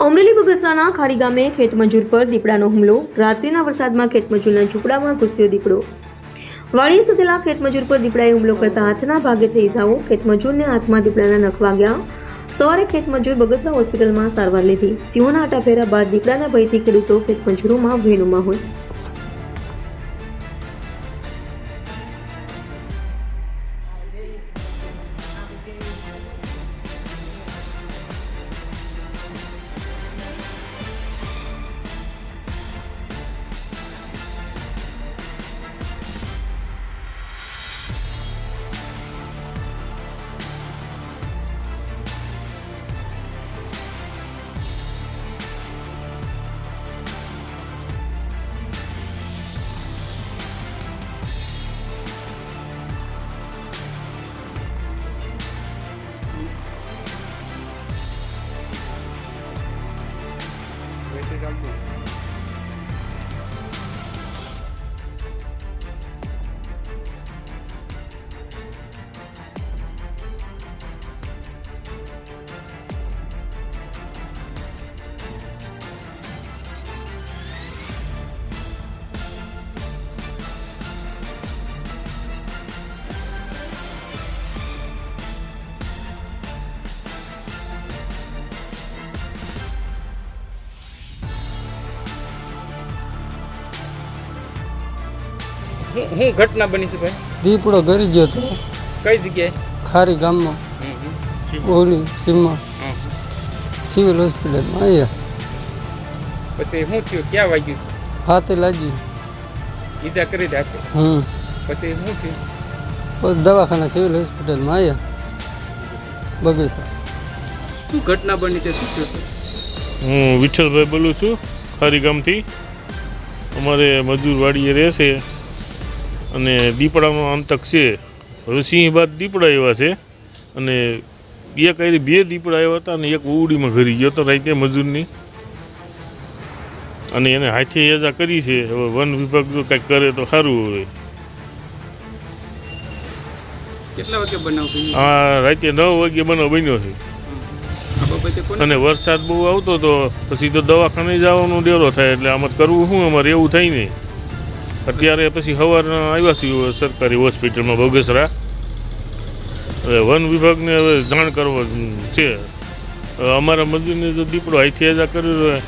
અમરેલી બગસરાના ખારી ગામે ખેતમજૂર પર દીપડાનો હુમલો. રાત્રિના વરસાદમાં ખેતમજૂરના ઝૂંપડામાં ઘૂસ્યો દીપડો. વાડી સુધેલા ખેતમજૂર પર દીપડાએ હુમલો કરતા હાથના ભાગે થઈ ઇજાઓ. ખેતમજૂરને હાથમાં દીપડાના નખ વાગ્યા. સવારે ખેતમજૂર બગસરા હોસ્પિટલમાં સારવાર લીધી. સિંહોના આટાફેરા બાદ દીપડાના ભયથી ખેડૂતો ખેતમજૂરોમાં ભયનો માહોલ. હું ઘટના બની છે ભાઈ? દીપડો ગરી ગયો હતો કઈ જગ્યાએ? ખારી ગામમાં ઓલી સીમમાં સિવિલ હોસ્પિટલમાં આવ્યા. પછી શું થયું? ક્યાં વાગ્યું છે? હાથે લાગી. ઈજા કરી દે હાથે? પછી શું થયું? પછી દવાખાના સિવિલ હોસ્પિટલમાં આવ્યા બગીચા. શું ઘટના બની છે? શું થયું છે? હું વિઠ્ઠલભાઈ બોલું છું ખારી ગામથી. અમારે મજૂર વાડીએ રહેશે અને દીપડાનો આંતક છે. હવે સિંહ બાદ દીપડા એવા છે અને એક આવી બે દીપડા આવ્યા હતા અને એક ઉડીમાં ઘરી ગયો હતો રાતે મજૂરની, અને એને હાથે એજા કરી છે. હવે વન વિભાગ જો કંઈક કરે તો સારું. હવે કેટલા વાગે બનાવ બન્યો? આ રાતે 9 વાગે બનાવ બન્યો છે. અને વરસાદ બહુ આવતો હતો, પછી તો દવાખાને જવાનો ડેરો થાય એટલે આમાં કરવું શું, અમારે એવું થાય નહીં. અત્યારે પછી સવારના આવ્યા છીએ સરકારી હોસ્પિટલમાં બગસરા. હવે વન વિભાગને હવે જાણ કરવા છે. અમારા મજૂરને જો દીપડો હાથે એજા કર્યો હોય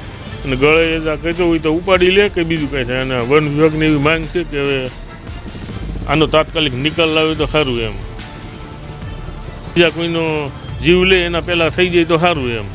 અને ગળે એજા કર્યો હોય તો ઉપાડી લે કે બીજું કાંઈ થાય. અને વન વિભાગની એવી માંગ છે કે હવે આનો તાત્કાલિક નિકાલ લાવે તો સારું એમ. બીજા કોઈનો જીવ લે એના પહેલાં થઈ જાય તો સારું એમ.